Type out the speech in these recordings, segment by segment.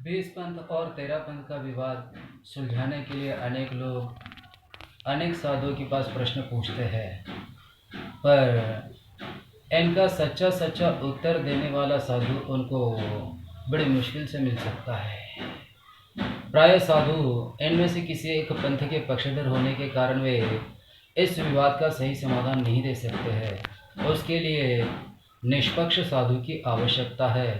बीस पंथ और 13 पंथ का विवाद सुलझाने के लिए अनेक लोग अनेक साधुओं के पास प्रश्न पूछते हैं, पर इनका सच्चा सच्चा उत्तर देने वाला साधु उनको बड़ी मुश्किल से मिल सकता है। प्राय साधु इनमें से किसी एक पंथ के पक्षधर होने के कारण वे इस विवाद का सही समाधान नहीं दे सकते हैं। उसके लिए निष्पक्ष साधु की आवश्यकता है।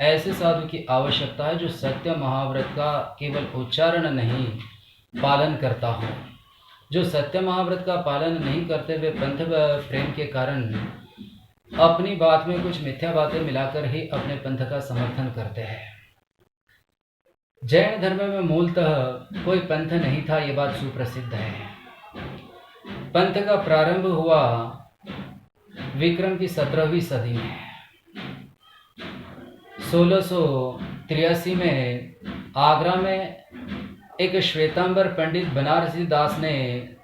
ऐसे साधु की आवश्यकता है जो सत्य महाव्रत का केवल उच्चारण नहीं पालन करता हो। जो सत्य महाव्रत का पालन नहीं करते वे पंथ प्रेम के कारण अपनी बात में कुछ मिथ्या बातें मिलाकर ही अपने पंथ का समर्थन करते हैं। जैन धर्म में मूलतः कोई पंथ नहीं था, ये बात सुप्रसिद्ध है। पंथ का प्रारंभ हुआ विक्रम की 17वीं सदी में। 1683 में आगरा में एक श्वेतांबर पंडित बनारसी दास ने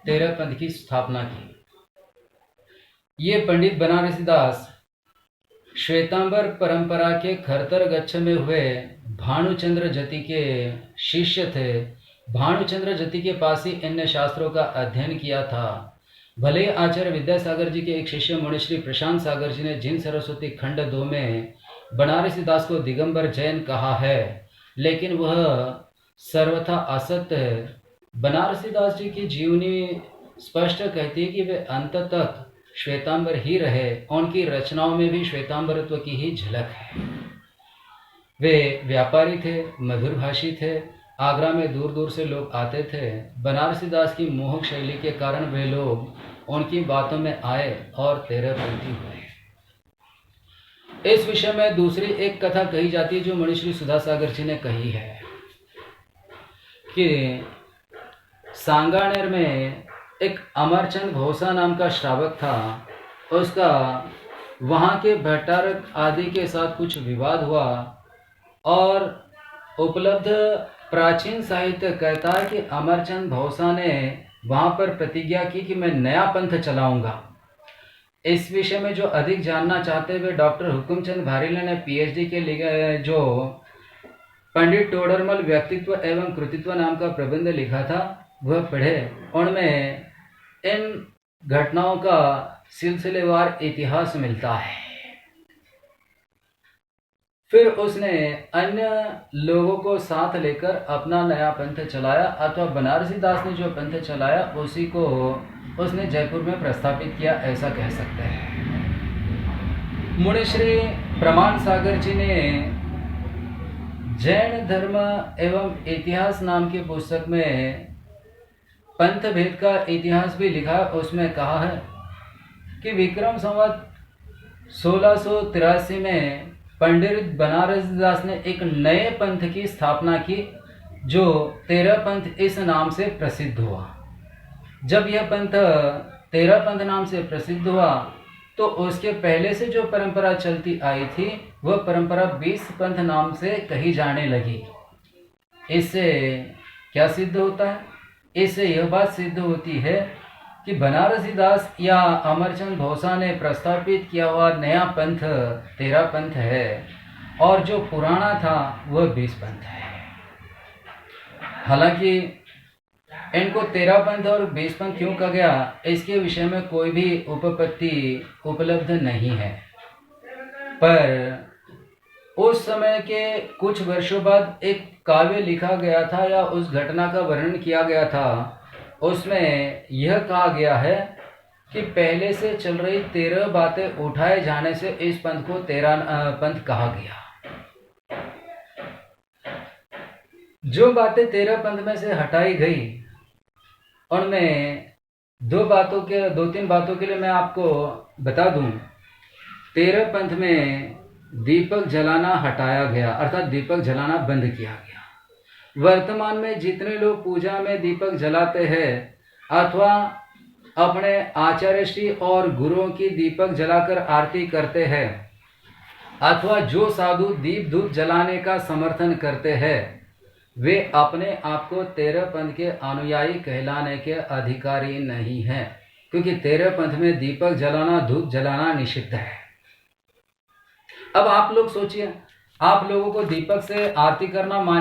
13 पंथ की स्थापना की। ये पंडित बनारसी दास श्वेतांबर परंपरा के खरतर गच्छ में हुए भानुचंद्र जति के शिष्य थे। भानुचंद्र जति के पास ही इन शास्त्रों का अध्ययन किया था। भले आचार्य विद्यासागर जी के एक शिष्य मुनिश्री प्रशांत सागर जी ने जिन सरस्वती खंड 2 में बनारसी दास को दिगंबर जैन कहा है, लेकिन वह सर्वथा असत्य है। बनारसी दास जी की जीवनी स्पष्ट कहती है कि वे अंत तक श्वेतांबर ही रहे। उनकी रचनाओं में भी श्वेतांबरत्व की ही झलक है। वे व्यापारी थे, मधुरभाषी थे। आगरा में दूर दूर से लोग आते थे। बनारसी दास की मोहक शैली के कारण वे लोग उनकी बातों में आए और 13 पंथी हुए। इस विषय में दूसरी एक कथा कही जाती है जो मुनिश्री सुधासागर जी ने कही है कि सांगानेर में एक अमरचंद घोषा नाम का श्रावक था। उसका वहाँ के भट्टारक आदि के साथ कुछ विवाद हुआ और उपलब्ध प्राचीन साहित्य कहता है कि अमरचंद घोषा ने वहाँ पर प्रतिज्ञा की कि मैं नया पंथ चलाऊंगा। इस विषय में जो अधिक जानना चाहते हुए डॉक्टर हुकुमचंद भारीला ने पीएचडी के लिए जो पंडित टोडरमल व्यक्तित्व एवं कृतित्व नाम का प्रबंध लिखा था वह पढ़े। उनमें इन घटनाओं का सिलसिलेवार इतिहास मिलता है। फिर उसने अन्य लोगों को साथ लेकर अपना नया पंथ चलाया, अथवा बनारसी दास ने जो पंथ चलाया उसी को उसने जयपुर में प्रस्थापित किया, ऐसा कह सकते हैं। मुनिश्री प्रमाण सागर जी ने जैन धर्म एवं इतिहास नाम की पुस्तक में पंथ भेद का इतिहास भी लिखा। उसमें कहा है कि विक्रम संवत 1683 में पंडित बनारसी दास ने एक नए पंथ की स्थापना की जो 13 पंथ इस नाम से प्रसिद्ध हुआ। जब यह पंथ 13 पंथ नाम से प्रसिद्ध हुआ तो उसके पहले से जो परंपरा चलती आई थी वह परंपरा 20 पंथ नाम से कही जाने लगी। इससे क्या सिद्ध होता है? इससे यह बात सिद्ध होती है कि बनारसी दास या अमरचंद घोषा ने प्रस्तापित किया हुआ नया पंथ 13 पंथ है और जो पुराना था वह 20 पंथ है। हालांकि इनको 13 पंथ और 20 पंथ क्यों कहा गया इसके विषय में कोई भी उपपत्ति उपलब्ध नहीं है, पर उस समय के कुछ वर्षों बाद एक काव्य लिखा गया था या उस घटना का वर्णन किया गया था। उसमें यह कहा गया है कि पहले से चल रही 13 बातें उठाए जाने से इस पंथ को 13 पंथ कहा गया। जो बातें 13 पंथ में से हटाई गई उनमें दो तीन बातों के लिए मैं आपको बता दूं। 13 पंथ में दीपक जलाना हटाया गया, अर्थात दीपक जलाना बंद किया गया। वर्तमान में जितने लोग पूजा में दीपक जलाते हैं अथवा अपने आचार्य श्री और गुरुओं की दीपक जलाकर आरती करते हैं अथवा जो साधु दीप धूप जलाने का समर्थन करते हैं वे अपने आप को 13 पंथ के अनुयायी कहलाने के अधिकारी नहीं हैं, क्योंकि 13 पंथ में दीपक जलाना धूप जलाना निषिद्ध है। अब आप लोग सोचिए आप लोगों को दीपक से आरती करना मान्य